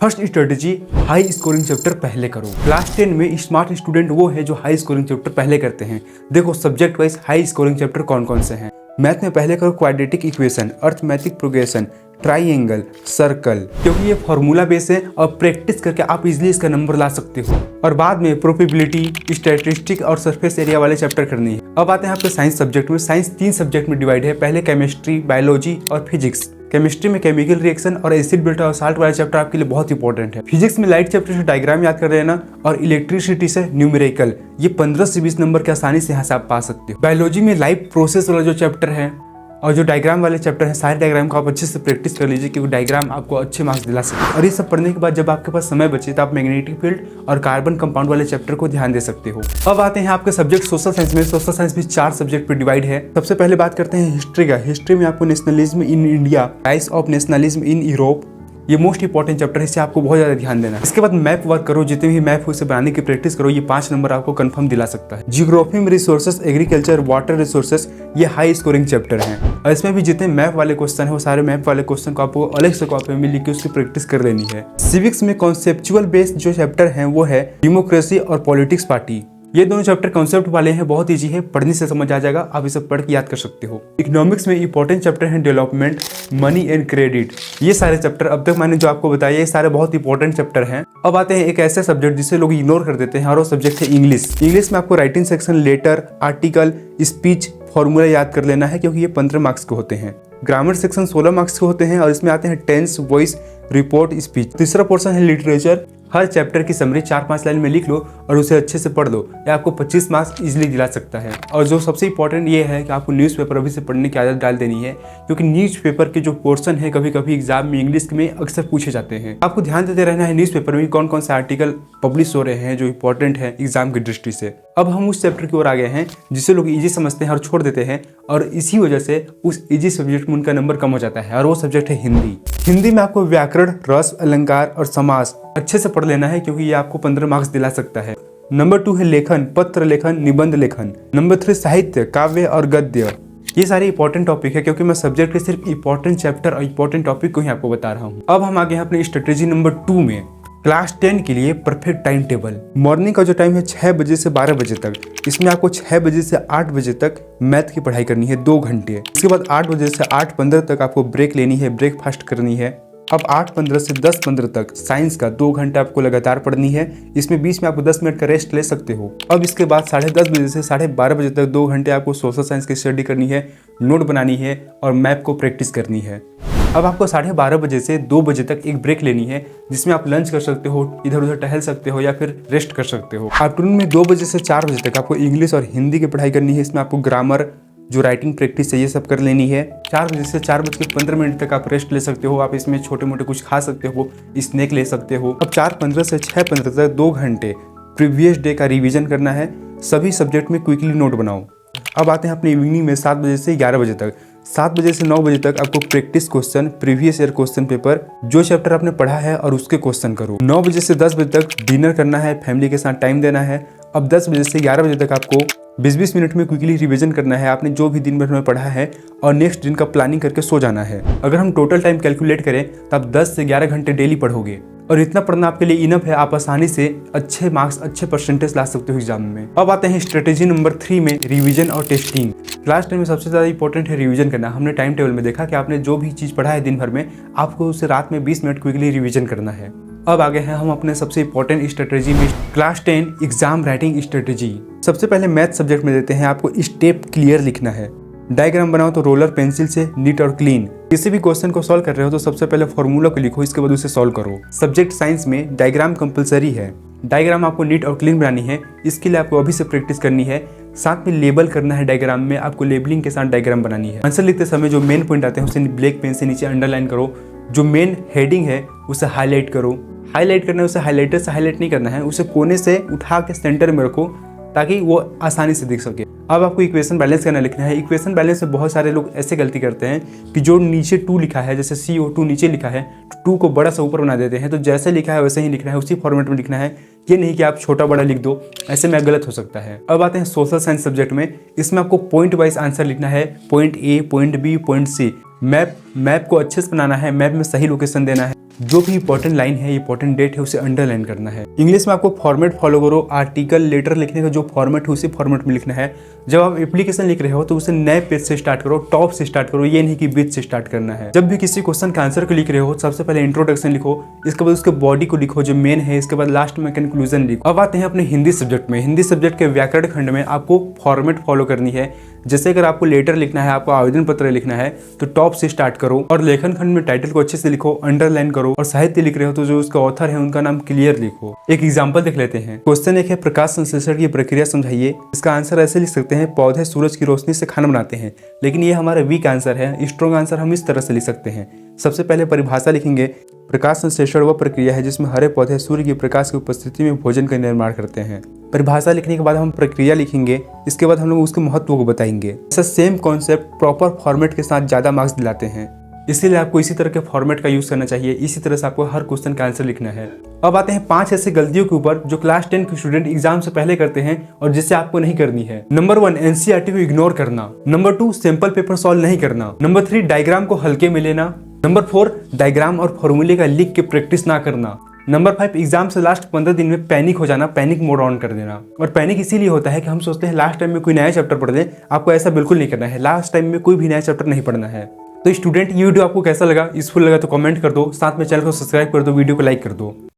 First strategy, high scoring chapter पहले करो। Class 10 में स्मार्ट स्टूडेंट वो है जो हाई स्कोरिंग चैप्टर पहले करते हैं। देखो subject wise high scoring chapter कौन कौन से हैं। मैथ में पहले करो quadratic equation, arithmetic progression, triangle, circle, क्योंकि ये फॉर्मूला बेस है और प्रैक्टिस करके आप इजीली इसका नंबर ला सकते हो। और बाद में प्रोबेबिलिटी, स्टैटिस्टिक और सरफेस एरिया वाले चैप्टर करनी है। अब आते हैं आपके साइंस सब्जेक्ट में। साइंस 3 सब्जेक्ट में डिवाइड है। पहले केमिस्ट्री, बायोलॉजी और फिजिक्स। केमिस्ट्री में केमिकल रिएक्शन और एसिड बेटा और साल्ट वाला चैप्टर आपके लिए बहुत इंपॉर्टेंट है। फिजिक्स में लाइट चैप्टर से डायग्राम याद कर लेना और इलेक्ट्रिसिटी से न्यूमेरिकल। ये 15 से 20 नंबर के आसानी से यहाँ से आप पा सकते हो। बायोलॉजी में लाइफ प्रोसेस वाला जो चैप्टर है और जो डायग्राम वाले चैप्टर है, सारे डायग्राम को आप अच्छे से प्रैक्टिस कर लीजिए क्योंकि डायग्राम आपको अच्छे मार्क्स दिला सकते हैं। और ये सब पढ़ने के बाद जब आपके पास समय बचे तो आप मैग्नेटिक फील्ड और कार्बन कंपाउंड वाले चैप्टर को ध्यान दे सकते हो। अब आते हैं आपके सब्जेक्ट सोशल साइंस में। सोशल साइंस भी 4 सब्जेक्ट पे डिवाइड है। सबसे पहले बात करते हैं हिस्ट्री का। हिस्ट्री में आपको nationalism in India, rise of nationalism in Europe, ये मोस्ट इंपॉर्टेंट चैप्टर है, इससे आपको बहुत ज़्यादा ध्यान देना है। इसके बाद मैप वर्क करो, जितने भी मैप हो उसे बनाने की प्रैक्टिस करो। ये 5 नंबर आपको कंफर्म दिला सकता है। जियोग्राफी में रिसोर्सेस, एग्रीकल्चर, वाटर रिसोर्सेस, ये हाई स्कोरिंग चैप्टर हैं। और इसमें भी जितने मैप वाले क्वेश्चन है वो सारे मैप वाले क्वेश्चन को आपको अलग से कॉपी में लिख के उसकी प्रैक्टिस कर लेनी है। सिविक्स में कॉन्सेप्चुअल बेस्ड जो चैप्टर है वो है डेमोक्रेसी और पॉलिटिक्स पार्टी। ये दोनों चैप्टर कॉन्सेप्ट वाले हैं, बहुत इजी है, पढ़ने से समझ आ जाएगा, आप इसे पढ़ के याद कर सकते हो। इकोनॉमिक्स में इंपॉर्टेंट चैप्टर है डेवलपमेंट, मनी एंड क्रेडिट। ये सारे चैप्टर अब तक मैंने जो आपको बताया ये सारे बहुत इंपॉर्टेंट चैप्टर हैं। अब आते हैं एक ऐसे सब्जेक्ट जिसे लोग इग्नोर कर देते हैं और वो सब्जेक्ट है इंग्लिश। इंग्लिश में आपको writing section, letter, article, speech, formula याद कर लेना है क्योंकि ये 15 मार्क्स के होते हैं। ग्रामर सेक्शन 16 मार्क्स के होते हैं और इसमें आते हैं टेंस, वॉइस, रिपोर्ट, स्पीच। तीसरा पोर्शन है लिटरेचर। हर चैप्टर की समरी 4-5 लाइन में लिख लो और उसे अच्छे से पढ़ लो, या आपको 25 मार्क्स इजीली दिला सकता है। और जो सबसे इंपॉर्टेंट ये है कि आपको न्यूज़पेपर अभी से पढ़ने की आदत डाल देनी है क्योंकि न्यूज़पेपर के जो पोर्शन है कभी कभी एग्जाम में इंग्लिश में अक्सर पूछे जाते हैं। आपको ध्यान देते रहना है न्यूज़पेपर में कौन कौन से आर्टिकल पब्लिश हो रहे हैं जो इंपॉर्टेंट है एग्जाम की दृष्टि से। अब हम उस चैप्टर की ओर आ गए हैं जिसे लोग ईजी समझते हैं और छोड़ देते हैं, और इसी वजह से उस ईजी सब्जेक्ट में उनका नंबर कम हो जाता है, और वो सब्जेक्ट है हिंदी। हिंदी में आपको व्याकरण, रस, अलंकार और समास अच्छे से पढ़ लेना है क्योंकि ये आपको 15 मार्क्स दिला सकता है। नंबर 2 है लेखन, पत्र लेखन, निबंध लेखन। नंबर 3 साहित्य, काव्य और गद्य। ये सारे इंपॉर्टेंट टॉपिक है क्योंकि मैं सब्जेक्ट के सिर्फ इंपॉर्टेंट चैप्टर और इंपॉर्टेंट टॉपिक को ही आपको बता रहा हूँ। अब हम आगे हैं अपने स्ट्रेटेजी नंबर 2 में। क्लास 10 के लिए परफेक्ट टाइम टेबल। मॉर्निंग का जो टाइम है 6 बजे से 12 बजे तक, इसमें आपको 6 बजे से 8 बजे तक मैथ की पढ़ाई करनी है 2 घंटे। इसके बाद 8 बजे से 8:15 तक आपको ब्रेक लेनी है, ब्रेकफास्ट करनी है। अब 8:15 से 10:15 तक साइंस का 2 घंटे आपको लगातार पढ़नी है। इसमें बीच में आपको 10 मिनट का रेस्ट ले सकते हो। अब इसके बाद 10:30 बजे से 12:30 बजे तक 2 घंटे आपको सोशल साइंस की स्टडी करनी है, नोट बनानी है और मैप को प्रैक्टिस करनी है। अब आपको 12:30 बजे से 2 बजे तक एक ब्रेक लेनी है जिसमें आप लंच कर सकते हो, इधर उधर टहल सकते हो या फिर रेस्ट कर सकते हो। आफ्टरनून में 2 बजे से 4 बजे तक आपको इंग्लिश और हिंदी की पढ़ाई करनी है। इसमें आपको ग्रामर, जो राइटिंग प्रैक्टिस है, ये सब कर लेनी है। 4 बजे से 4:15 तक आप रेस्ट ले सकते हो। आप इसमें छोटे मोटे कुछ खा सकते हो, स्नैक ले सकते हो। अब 4:15 से 6:15 तक 2 घंटे प्रीवियस डे का रिवीजन करना है। सभी सब्जेक्ट में क्विकली नोट बनाओ। अब आते हैं अपने इवनिंग में 7 बजे से 11 बजे तक। 7 बजे से 9 बजे तक आपको practice question, previous year question paper, जो चैप्टर आपने पढ़ा है और उसके क्वेश्चन करो। 9 बजे से 10 बजे तक डिनर करना है, फैमिली के साथ टाइम देना है। अब 10 बजे से 11 बजे तक आपको 20-20 मिनट में क्विकली रिवीजन करना है आपने जो भी दिन भर में पढ़ा है, और नेक्स्ट दिन का प्लानिंग करके सो जाना है। अगर हम टोटल टाइम कैलकुलेट करें तो आप 10 से 11 घंटे डेली पढ़ोगे और इतना पढ़ना आपके लिए इनफ है। आप आसानी से अच्छे मार्क्स, अच्छे परसेंटेज ला सकते हो एग्जाम में। अब आते हैं स्ट्रेटेजी नंबर 3 में, रिवीजन और टेस्टिंग। क्लास 10 में सबसे ज़्यादा इंपॉर्टेंट है रिवीजन करना। हमने टाइम टेबल में देखा कि आपने जो भी चीज़ पढ़ा है दिन भर में, आपको उसे रात में 20 मिनट क्विकली रिवीजन करना है। अब आगे हैं हम अपने सबसे इंपॉर्टेंट स्ट्रेटेजी में, क्लास 10 एग्जाम राइटिंग स्ट्रेटेजी। सबसे पहले मैथ सब्जेक्ट में देते हैं आपको स्टेप क्लियर लिखना है। डायग्राम बनाओ तो रोलर पेंसिल से, नीट और क्लीन। किसी भी क्वेश्चन को सॉल्व कर रहे हो तो सबसे पहले फॉर्मूला को लिखो, इसके बाद उसे सॉल्व करो। सब्जेक्ट साइंस में डायग्राम कंपलसरी है। डायग्राम आपको नीट और क्लीन बनानी है, इसके लिए आपको अभी से प्रैक्टिस करनी है। साथ में लेबल करना है डायग्राम में, आपको लेबलिंग के साथ डायग्राम बनानी है। आंसर लिखते समय जो मेन पॉइंट आते हैं उसे ब्लैक पेन से नीचे अंडरलाइन करो। जो मेन हेडिंग है उसे हाईलाइट करो। हाईलाइट करना है उसे हाईलाइटर से हाईलाइट नहीं करना है, उसे कोने से उठा के सेंटर में रखो ताकि वो आसानी से दिख सके। अब आपको इक्वेशन बैलेंस करना लिखना है। इक्वेशन बैलेंस में बहुत सारे लोग ऐसे गलती करते हैं कि जो नीचे 2 लिखा है, जैसे CO2 नीचे लिखा है, 2 को बड़ा सा ऊपर बना देते हैं। तो जैसे लिखा है वैसे ही लिखना है, उसी फॉर्मेट में लिखना है, ये नहीं कि आप छोटा बड़ा लिख दो, ऐसे में गलत हो सकता है। अब आते हैं सोशल साइंस सब्जेक्ट में। इसमें आपको पॉइंट वाइज आंसर लिखना है, point A, point B, point C। Map को अच्छे से बनाना है, मैप में सही लोकेशन देना है। जो भी इंपॉर्टेंट लाइन है, इंपॉर्टेंट डेट है, उसे अंडरलाइन करना है। इंग्लिश में आपको फॉर्मेट फॉलो करो। आर्टिकल लेटर लिखने का जो फॉर्मेट है उसी फॉर्मेट में लिखना है। जब आप एप्लीकेशन लिख रहे हो तो उसे नए पेज से स्टार्ट करो, टॉप से स्टार्ट करो, ये नहीं कि बीच से स्टार्ट करना है। जब भी किसी क्वेश्चन का आंसर को लिख रहे हो सबसे पहले इंट्रोडक्शन लिखो, इसके बाद उसके बॉडी को लिखो जो मेन है, इसके बाद लास्ट में कंक्लूजन लिखो। अब आते हैं अपने हिंदी सब्जेक्ट में। हिंदी सब्जेक्ट के व्याकरण खंड में आपको फॉर्मेट फॉलो करनी है। जैसे अगर आपको लेटर लिखना है, आपको आवेदन पत्र लिखना है तो टॉप से स्टार्ट करो और लेखन खंड में टाइटल को अच्छे से लिखो, अंडरलाइन करो। और साहित्य लिख रहे हो तो जो उसका ऑथर है उनका नाम क्लियर लिखो। एक एग्जांपल देख लेते हैं। क्वेश्चन एक है, प्रकाश संश्लेषण की प्रक्रिया समझाइए। इसका आंसर ऐसे लिख सकते हैं, पौधे सूरज की रोशनी से खाना बनाते हैं। लेकिन ये हमारा वीक आंसर है। स्ट्रॉन्ग आंसर हम इस तरह से लिख सकते हैं। सबसे पहले परिभाषा लिखेंगे, प्रकाश संश्लेषण वह प्रक्रिया है जिसमें हरे पौधे सूर्य के प्रकाश की उपस्थिति में भोजन का निर्माण करते हैं। परिभाषा लिखने के बाद हम प्रक्रिया लिखेंगे, इसके बाद हम लोग उसके महत्व को बताएंगे। ऐसा सेम कॉन्सेप्ट प्रॉपर फॉर्मेट के साथ ज़्यादा मार्क्स दिलाते हैं, इसीलिए आपको इसी तरह के फॉर्मेट का यूज़ करना चाहिए। इसी तरह से आपको हर क्वेश्चन का आंसर लिखना है। अब आते हैं 5 ऐसे गलतियों के ऊपर जो क्लास 10 के स्टूडेंट एग्जाम से पहले करते हैं और जिससे आपको नहीं करनी है। नंबर 1, एनसीईआरटी को इग्नोर करना। नंबर 2, सैंपल पेपर सॉल्व नहीं करना। नंबर 3, डायग्राम को हल्के में लेना। नंबर 4, डायग्राम और फॉर्मूले का लिख के प्रैक्टिस ना करना। नंबर 5, एग्जाम से लास्ट 15 दिन में पैनिक हो जाना, पैनिक मोड ऑन कर देना। और पैनिक इसीलिए होता है कि हम सोचते हैं लास्ट टाइम में कोई नया चैप्टर पढ़ लें। आपको ऐसा बिल्कुल नहीं करना है। लास्ट टाइम में कोई भी नया चैप्टर नहीं पढ़ना है। तो स्टूडेंट, ये वीडियो आपको कैसा लगा? यूजफुल लगा तो कमेंट कर दो, साथ में चैनल को सब्सक्राइब कर दो, वीडियो को लाइक कर दो।